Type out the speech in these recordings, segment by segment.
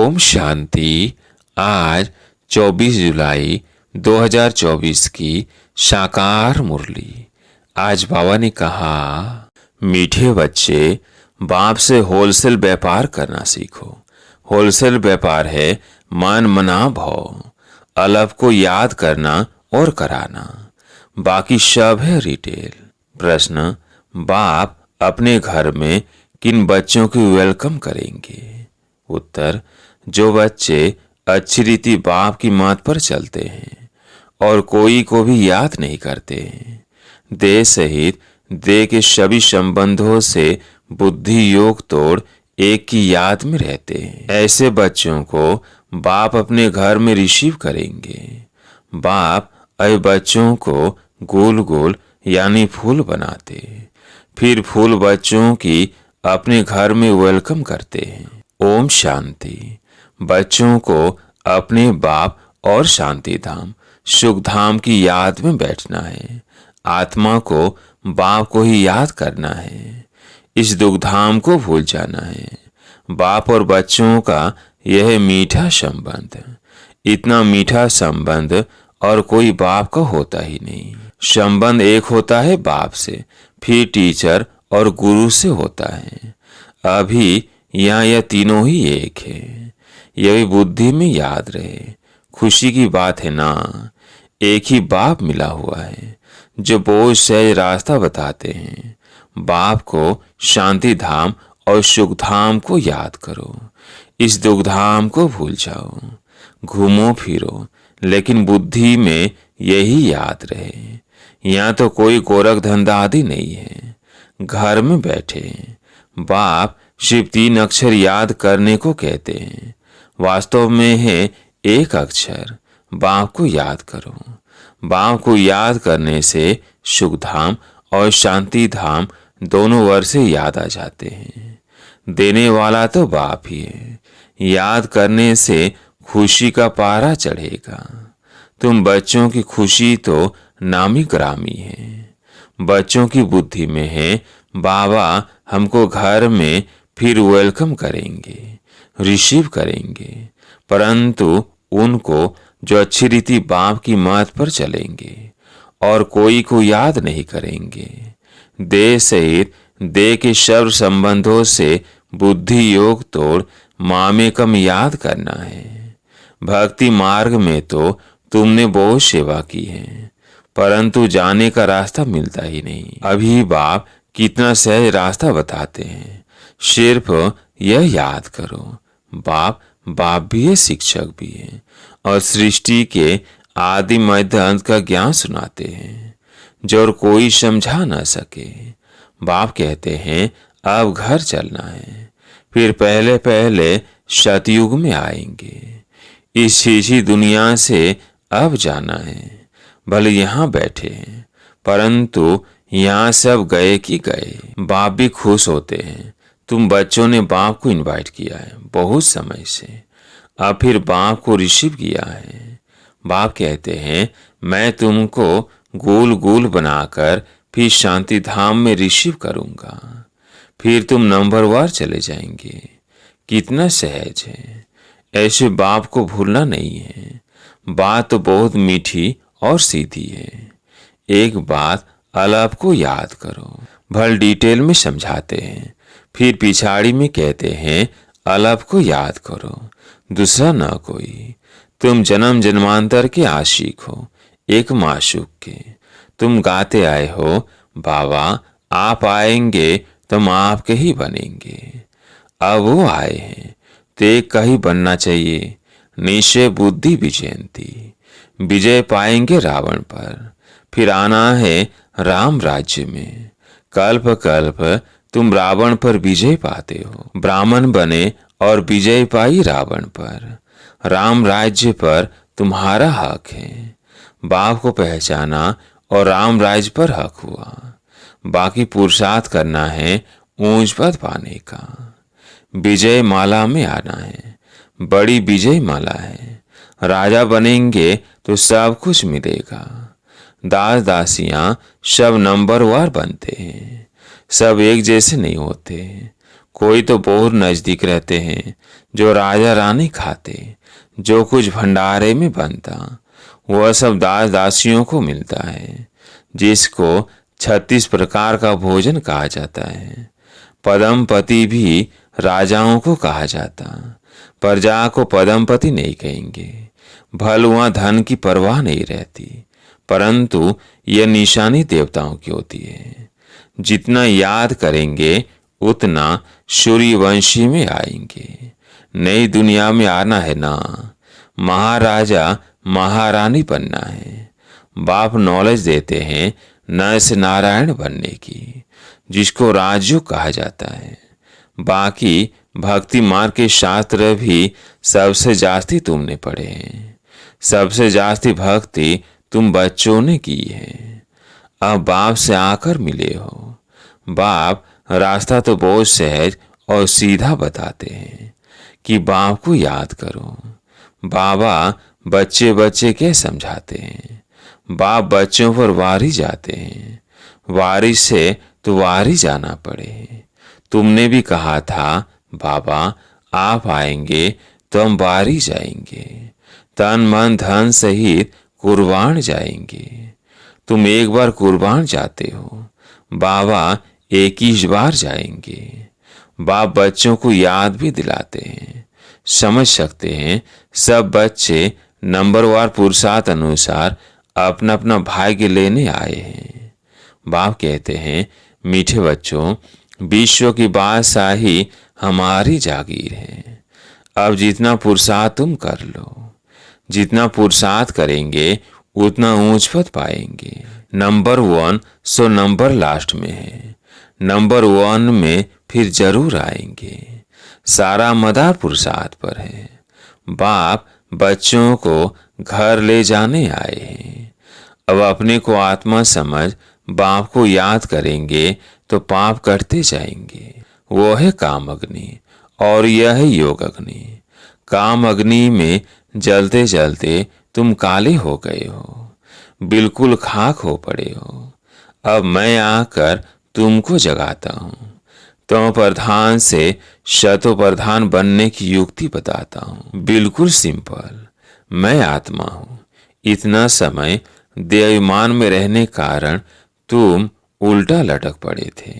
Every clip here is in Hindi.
ओम शांति। आज 24 जुलाई 2024 की साकार मुरली। आज बाबा ने कहा, मीठे बच्चे, बाप से होलसेल व्यापार करना सीखो। होलसेल व्यापार है मन मना भाव, अलग को याद करना और कराना, बाकी सब है रिटेल। प्रश्न, बाप अपने घर में किन बच्चों की वेलकम करेंगे? उत्तर, जो बच्चे अच्छी रीति बाप की मात पर चलते हैं और कोई को भी याद नहीं करते, देह सहित देह के सभी संबंधों से बुद्धि योग तोड़ एक की याद में रहते हैं, ऐसे बच्चों को बाप अपने घर में रिसीव करेंगे। बाप ऐसे बच्चों को गोल गोल यानी फूल बनाते, फिर फूल बच्चों की अपने घर में वेलकम करते हैं। ओम शांति। बच्चों को अपने बाप और शांति धाम सुख धाम की याद में बैठना है। आत्मा को बाप को ही याद करना है, इस दुख धाम को भूल जाना है। बाप और बच्चों का यह मीठा संबंध, इतना मीठा संबंध और कोई बाप का होता ही नहीं। संबंध एक होता है बाप से, फिर टीचर और गुरु से होता है। अभी यहाँ यह तीनों ही एक है, यह भी बुद्धि में याद रहे। खुशी की बात है ना, एक ही बाप मिला हुआ है जो बहुत सहज रास्ता बताते हैं। बाप को शांति धाम और सुख धाम को याद करो, इस दुख धाम को भूल जाओ। घूमो फिरो लेकिन बुद्धि में यही याद रहे। यहाँ तो कोई गोरख धंधा आदि नहीं है। घर में बैठे बाप सिर्फ 3 अक्षर याद करने को कहते हैं, वास्तव में है एक अक्षर। बाप को याद करो। बाप को याद करने से सुख धाम और शांति धाम दोनों वर से याद आ जाते हैं। देने वाला तो बाप ही है। याद करने से खुशी का पारा चढ़ेगा। तुम बच्चों की खुशी तो नामी ग्रामी है। बच्चों की बुद्धि में है बाबा हमको घर में फिर वेलकम करेंगे, रिसीव करेंगे, परंतु उनको जो अच्छी रीति बाप की मात पर चलेंगे और कोई को याद नहीं करेंगे। देह सहित देह के सर्व संबंधों से बुद्धि योग तोड़ मामे कम याद करना है। भक्ति मार्ग में तो तुमने बहुत सेवा की है, परंतु जाने का रास्ता मिलता ही नहीं। अभी बाप कितना सहज रास्ता बताते हैं, सिर्फ यह याद करो। बाप भी है, शिक्षक भी है और सृष्टि के आदि मध्य अंत का ज्ञान सुनाते हैं जो और कोई समझा ना सके। बाप कहते हैं अब घर चलना है, फिर पहले पहले सतयुग में आएंगे। इस शीशी दुनिया से अब जाना है। भले यहाँ बैठे हैं परंतु यहाँ सब गए कि गए। बाप भी खुश होते हैं। तुम बच्चों ने बाप को इनवाइट किया है बहुत समय से, अब फिर बाप को रिसीव किया है। बाप कहते हैं मैं तुमको गोल गोल बनाकर फिर शांति धाम में रिसीव करूंगा, फिर तुम नंबरवार चले जाएंगे। कितना सहज है, ऐसे बाप को भूलना नहीं है। बात तो बहुत मीठी और सीधी है। एक बात अलाप को याद करो। भल डिटेल में समझाते हैं, फिर पिछाड़ी में कहते हैं अलाप को याद करो, दूसरा ना कोई। तुम जन्म जन्मांतर के आशिक हो, एक माशूक के। तुम गाते आए हो बाबा आप आएंगे तुम आपके ही बनेंगे। अब वो आए हैं तो एक का ही बनना चाहिए। निश्चय बुद्धि विजयंती, विजय पाएंगे रावण पर। फिर आना है राम राज्य में। कल्प कल्प तुम रावण पर विजय पाते हो। ब्राह्मण बने और विजय पाई रावण पर। राम राज्य पर तुम्हारा हक है। बाप को पहचाना और राम राज्य पर हक हुआ। बाकी पुरुषार्थ करना है ऊंच पद पाने का। विजय माला में आना है, बड़ी विजय माला है। राजा बनेंगे तो सब कुछ मिलेगा। दास दासियां सब नंबरवार बनते हैं, सब एक जैसे नहीं होते। कोई तो बहुत नजदीक रहते हैं, जो राजा रानी खाते, जो कुछ भंडारे में बनता, वह सब दास दासियों को मिलता है, जिसको 36 प्रकार का भोजन कहा जाता है। पदमपति भी राजाओं को कहा जाता, प्रजा को पदमपति नहीं कहेंगे। भल वहाँ धन की परवाह नहीं रहती, परंतु यह निशानी देवताओं की होती है। जितना याद करेंगे उतना सूर्यवंशी में आएंगे। नई दुनिया में आना है ना, महाराजा महारानी बनना है। बाप नॉलेज देते हैं नर नारायण बनने की, जिसको राजयोग कहा जाता है। बाकी भक्ति मार्ग के शास्त्र भी सबसे जास्ती तुमने पढ़े हैं। सबसे जास्ती भक्ति तुम बच्चों ने की है। अब बाप से आकर मिले हो। बाप रास्ता तो बहुत सहज और सीधा बताते हैं कि बाप को याद करो। बाबा बच्चे बच्चे के समझाते हैं। बाप बच्चों पर वारी जाते हैं। वारी से तो वारी जाना पड़े। तुमने भी कहा था बाबा आप आएंगे तो हम वारी जाएंगे, तन मन धन सहित कुर्बान जाएंगे। तुम एक बार कुर्बान जाते हो, बाबा 21 बार जाएंगे। बाप बच्चों को याद भी दिलाते हैं। समझ सकते हैं सब बच्चे नंबरवार पुरुषार्थ अनुसार अपना अपना भाग्य लेने आए हैं। बाप कहते हैं मीठे बच्चों, विश्व की बादशाही हमारी जागीर है। अब जितना पुरुषार्थ तुम कर लो, जितना पुरुषार्थ करेंगे उतना ऊंच पद पाएंगे। नंबर 1 सो नंबर लास्ट में है। नंबर 1 में फिर जरूर आएंगे। सारा मदार पुरुषार्थ पर है। बाप बच्चों को घर ले जाने आए हैं। अब अपने को आत्मा समझ बाप को याद करेंगे तो पाप करते जाएंगे। वो है काम अग्नि और यह है योग अग्नि। काम अग्नि में जलते जलते तुम काले हो गए हो, बिल्कुल खाक हो पड़े हो। अब मैं आकर तुमको जगाता हूँ। तो प्रधान से शतो प्रधान बनने की युक्ति बताता हूँ। बिल्कुल सिंपल। मैं आत्मा हूँ। इतना समय देहाभिमान में रहने कारण तुम उल्टा लटक पड़े थे।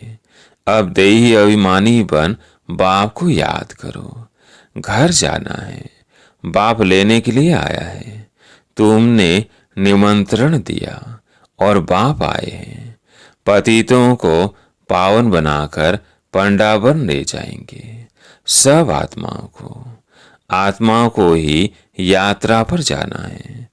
अब देही अभिमानी बन बाप को याद करो। घर जाना है, बाप लेने के लिए आया है। तुमने निमंत्रण दिया और बाप आए हैं। पतितों को पावन बनाकर पंडावन ले जाएंगे। सब आत्माओं को ही यात्रा पर जाना है।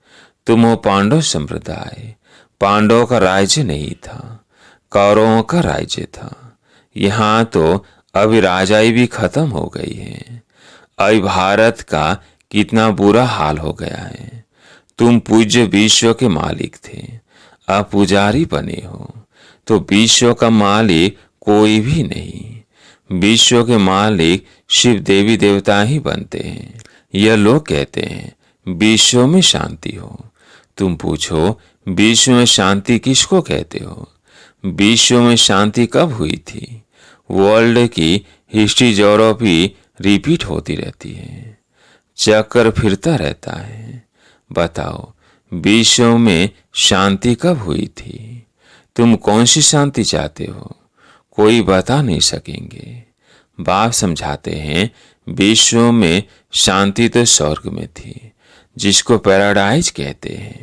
तुम हो पांडव संप्रदाय। पांडवों का राज्य नहीं था, कौरवों का राज्य था। यहाँ तो अभी राजाई भी खत्म हो गई है। अभी भारत का कितना बुरा हाल हो गया है। तुम पूज्य विश्व के मालिक थे, अब पुजारी बने हो तो विश्व का मालिक कोई भी नहीं। विश्व के मालिक शिव देवी देवता ही बनते हैं। यह लोग कहते हैं विश्व में शांति हो। तुम पूछो विश्व में शांति किसको कहते हो? विश्व में शांति कब हुई थी? वर्ल्ड की हिस्ट्री जोग्राफी रिपीट होती रहती है, चक्कर फिरता रहता है। बताओ विश्व में शांति कब हुई थी? तुम कौन सी शांति चाहते हो? कोई बता नहीं सकेंगे। बाप समझाते हैं विश्व में शांति तो स्वर्ग में थी, जिसको पैराडाइज कहते हैं।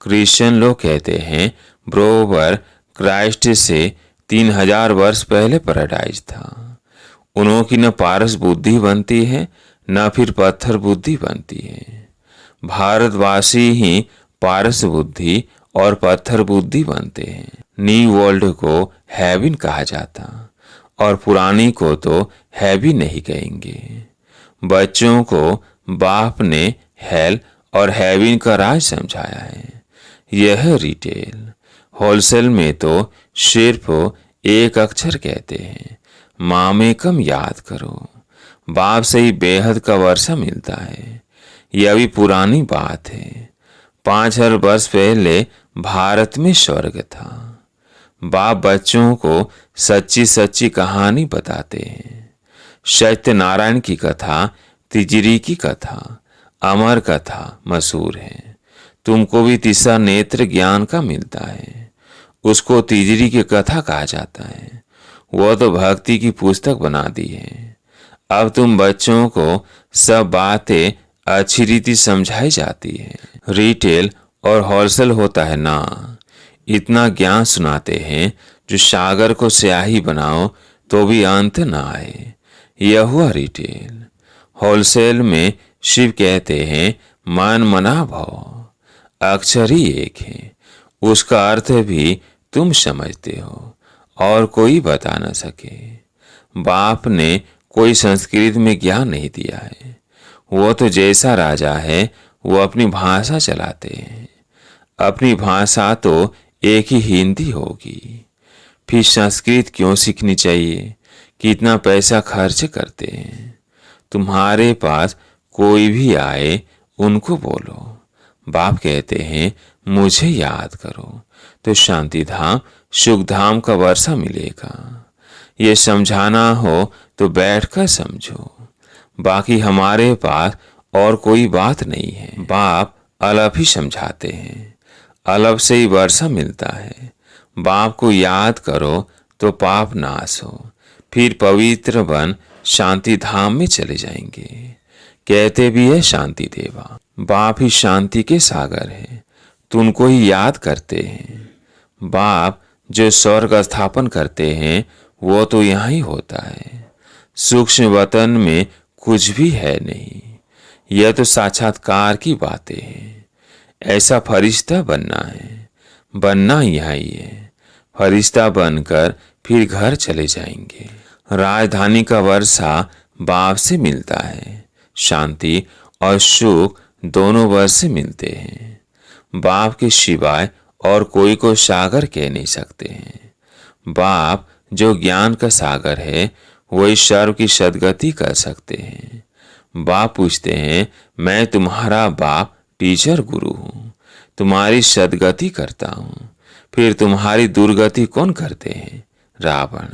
क्रिश्चियन लोग कहते हैं बरोबर क्राइस्ट से 3000 वर्ष पहले पैराडाइज था। उन्हों की न पारस बुद्धि बनती है न फिर पत्थर बुद्धि बनती है। भारतवासी ही पारस बुद्धि और पत्थर बुद्धि बनते हैं। न्यू वर्ल्ड को हेवन कहा जाता और पुरानी को तो हैवी नहीं कहेंगे। बच्चों को बाप ने हेल और हेवन का राज समझाया है। यह रिटेल। होलसेल में तो सिर्फ एक अक्षर कहते हैं, माँ में कम याद करो। बाप से ही बेहद का वर्षा मिलता है। यह भी पुरानी बात है। 5000 वर्ष पहले भारत में स्वर्ग था। बाप बच्चों को सच्ची सच्ची कहानी बताते हैं। सत्यनारायण की कथा तिजरी की कथा अमर कथा मशहूर है। तुमको भी तीसरा नेत्र ज्ञान का मिलता है, उसको तिजरी की कथा कहा जाता है। वो तो भक्ति की पुस्तक बना दी है। अब तुम बच्चों को सब बातें अच्छी रीति समझाई जाती है। रिटेल और होलसेल होता है ना, इतना ज्ञान सुनाते हैं जो सागर को स्याही बनाओ तो भी अंत ना आए। यह हुआ रिटेल। होलसेल में शिव कहते हैं मन मना भाव, अक्षर ही एक है, उसका अर्थ भी तुम समझते हो और कोई बता न सके। बाप ने कोई संस्कृत में ज्ञान नहीं दिया है, वो तो जैसा राजा है वो अपनी भाषा चलाते हैं। अपनी भाषा तो एक ही हिंदी होगी, फिर संस्कृत क्यों सीखनी चाहिए? कितना पैसा खर्च करते हैं। तुम्हारे पास कोई भी आए उनको बोलो, बाप कहते हैं मुझे याद करो तो शांति धाम सुख धाम का वर्षा मिलेगा। ये समझाना हो तो बैठकर समझो, बाकी हमारे पास और कोई बात नहीं है। बाप अलग ही समझाते हैं, अलग से ही वर्षा मिलता है। बाप को याद करो तो पाप नाश हो, फिर पवित्र बन शांति धाम में चले जाएंगे। कहते भी है शांति देवा, बाप ही शांति के सागर है, तुमको ही याद करते हैं। बाप जो स्वर्ग स्थापन करते हैं वो तो यहाँ ही होता है। सूक्ष्म वतन में कुछ भी है नहीं, यह तो साक्षात्कार की बातें हैं। ऐसा फरिश्ता बनना है, बनना यहाँ ही है। फरिश्ता बनकर फिर घर चले जाएंगे। राजधानी का वर्षा बाप से मिलता है, शांति और सुख दोनों वर्ष से मिलते हैं। बाप के सिवाय और कोई को सागर कह नहीं सकते हैं। बाप जो ज्ञान का सागर है वही सर्व की सदगति कर सकते हैं। बाप पूछते हैं मैं तुम्हारा बाप टीचर गुरु हूँ, तुम्हारी सदगति करता हूँ, फिर तुम्हारी दुर्गति कौन करते हैं? रावण।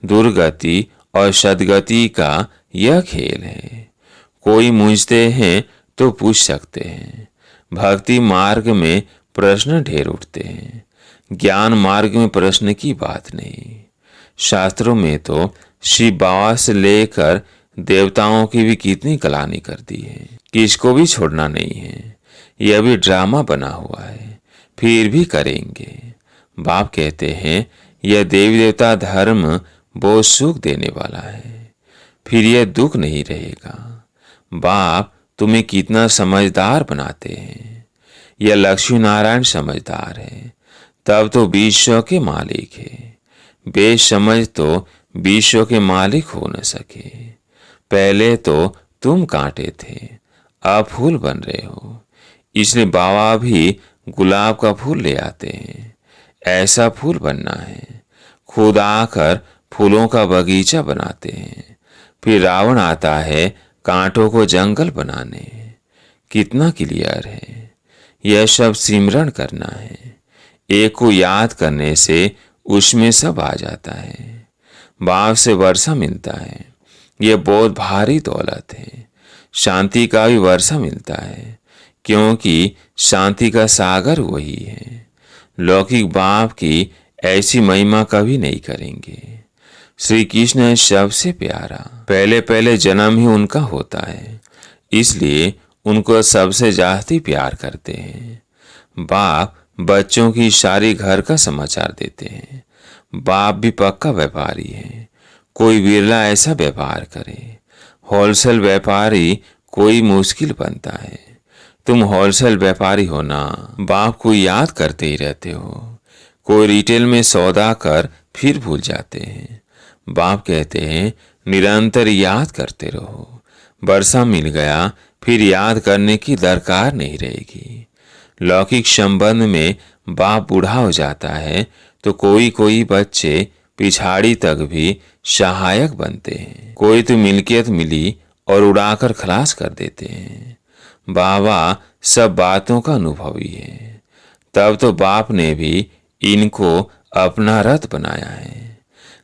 दुर्गति और सदगति का यह खेल है। कोई मूझते हैं तो पूछ सकते हैं। भक्ति मार्ग में प्रश्न ढेर उठते हैं, ज्ञान मार्ग में प्रश्न की बात नहीं। शास्त्रों में तो शिव बाबा से लेकर देवताओं की भी कितनी कलानी कर दी है, किसको भी छोड़ना नहीं है। यह भी ड्रामा बना हुआ है, फिर भी करेंगे। बाप कहते हैं यह देवी देवता धर्म बहुत सुख देने वाला है, फिर यह दुख नहीं रहेगा। बाप तुम्हें कितना समझदार बनाते हैं। यह लक्ष्मी नारायण समझदार है, तब तो विश्व के मालिक है। बेसमझ तो विश्व के मालिक हो न सके। पहले तो तुम कांटे थे, अब फूल बन रहे हो, इसलिए बाबा भी गुलाब का फूल ले आते हैं। ऐसा फूल बनना है। खुद आकर फूलों का बगीचा बनाते हैं, फिर रावण आता है कांटों को जंगल बनाने। कितना क्लियर है। यह सब सिमरण करना है। एक को याद करने से उसमें सब आ जाता है। बाप से वर्षा मिलता है, यह बहुत भारी दौलत है। शांति का भी वर्षा मिलता है, क्योंकि शांति का सागर वही है। लौकिक बाप की ऐसी महिमा कभी नहीं करेंगे। श्री कृष्ण है सबसे प्यारा, पहले पहले जन्म ही उनका होता है, इसलिए उनको सबसे ज्यादा प्यार करते हैं। बाप बच्चों की सारी घर का समाचार देते हैं। बाप भी पक्का व्यापारी है, कोई बिरला ऐसा व्यापार करे। होलसेल व्यापारी कोई मुश्किल बनता है। तुम होलसेल व्यापारी हो ना, बाप को याद करते ही रहते हो। कोई रिटेल में सौदा कर फिर भूल जाते हैं। बाप कहते हैं निरंतर याद करते रहो। वर्षा मिल गया फिर याद करने की दरकार नहीं रहेगी। लौकिक संबंध में बाप बूढ़ा हो जाता है तो कोई कोई बच्चे पिछाड़ी तक भी सहायक बनते हैं। कोई तो मिल्कियत मिली और उड़ाकर खलास कर देते हैं। बाबा सब बातों का अनुभवी है, तब तो बाप ने भी इनको अपना रथ बनाया है।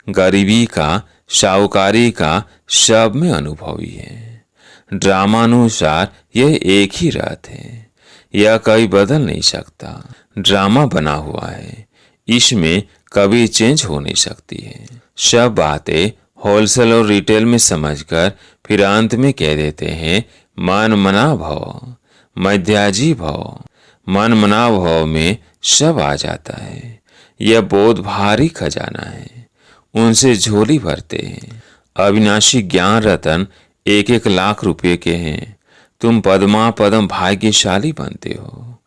गरीबी का साहूकारी का सब में अनुभवी है। ड्रामानुसार यह एक ही रथ है, यह कभी बदल नहीं सकता। ड्रामा बना हुआ है, इसमें कभी चेंज हो नहीं सकती है। सब बातें होलसेल और रिटेल में समझकर फिर अंत में कह देते हैं मन मना भव, मध्याजी भव। मन मना भव में सब आ जाता है। यह बहुत भारी खजाना है, उनसे झोली भरते हैं। अविनाशी ज्ञान रतन 1-1 लाख रुपए के हैं। तुम पद्मा पद्म भाग्यशाली बनते हो।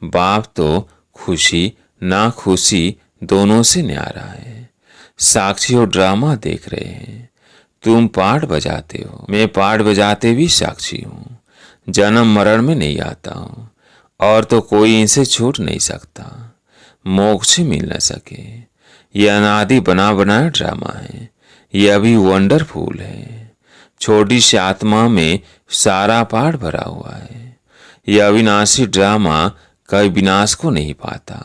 बाप तो खुशी ना खुशी दोनों से न्यारा है। साक्षी और ड्रामा देख रहे हैं। तुम पाठ बजाते हो, मैं पाठ बजाते भी साक्षी हूँ। जन्म मरण में नहीं आता हूँ और तो कोई इनसे छूट नहीं सकता। मोक्ष मिल न सके, यह अनादि बना बनाया ड्रामा है। यह भी वंडरफुल है। छोटी सी आत्मा में सारा पाठ भरा हुआ है। यह अविनाशी ड्रामा कभी विनाश को नहीं पाता।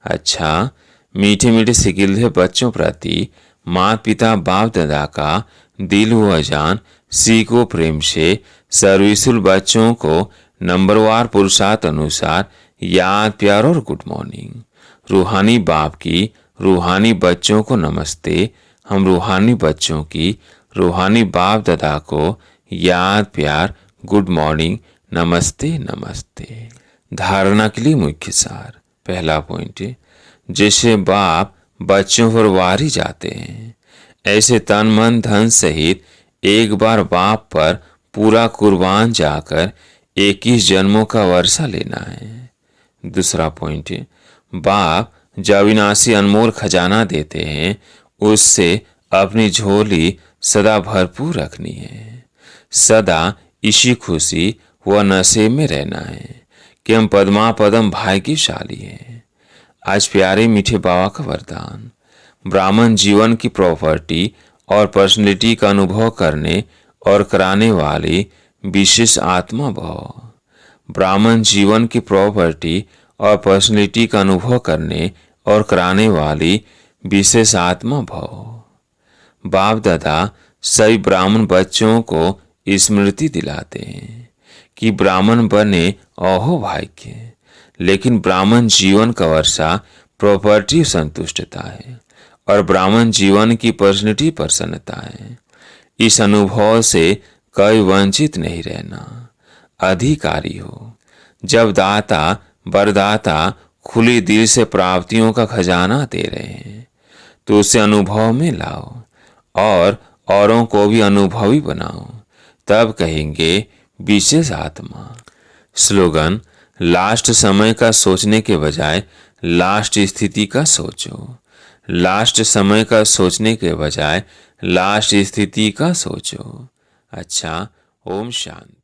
अच्छा, मीठे मीठे सिकिल्धे बच्चों प्रति माता पिता बाप दादा का दिल हुआ जान सीखो प्रेम से। सर्विसुल बच्चों को नंबरवार पुरुषार्थ अनुसार याद प्यार और गुड मॉर्निंग। रूहानी बाप की रूहानी बच्चों को नमस्ते। हम रूहानी बच्चों की रूहानी बाप दादा को याद प्यार गुड मॉर्निंग नमस्ते नमस्ते। धारणा के लिए मुख्य सार। पहला पॉइंट है, जैसे बाप बच्चों पर वारी जाते हैं, ऐसे तन मन धन सहित एक बार बाप पर पूरा कुर्बान जाकर 21 जन्मों का वर्षा लेना है। दूसरा पॉइंट है, बाप जब अविनाशी अनमोल खजाना देते हैं, उससे अपनी झोली सदा भरपूर रखनी है। सदा इसी खुशी व नशे में रहना है कि हम पद्मा पद्म भाग्यशाली हैं। आज प्यारे मीठे बाबा का वरदान। ब्राह्मण जीवन की प्रॉपर्टी और पर्सनैलिटी का अनुभव करने और कराने वाली विशेष आत्मा भव। ब्राह्मण जीवन की प्रॉपर्टी और पर्सनैलिटी का अनुभव करने और कराने वाली विशेष आत्मा भव। बाप दादा सभी ब्राह्मण बच्चों को स्मृति दिलाते हैं कि ब्राह्मण बने अहो भाग्य। लेकिन ब्राह्मण जीवन का वर्षा प्रॉपर्टी संतुष्टता है और ब्राह्मण जीवन की पर्सनैलिटी प्रसन्नता है। इस अनुभव से कभी वंचित नहीं रहना, अधिकारी हो। जब दाता वरदाता खुले दिल से प्राप्तियों का खजाना दे रहे हैं, तो उसे अनुभव में लाओ और औरों को भी अनुभवी बनाओ, तब कहेंगे विशेष आत्मा। स्लोगन, लास्ट समय का सोचने के बजाय लास्ट स्थिति का सोचो। लास्ट समय का सोचने के बजाय लास्ट स्थिति का सोचो। अच्छा, ओम शांति।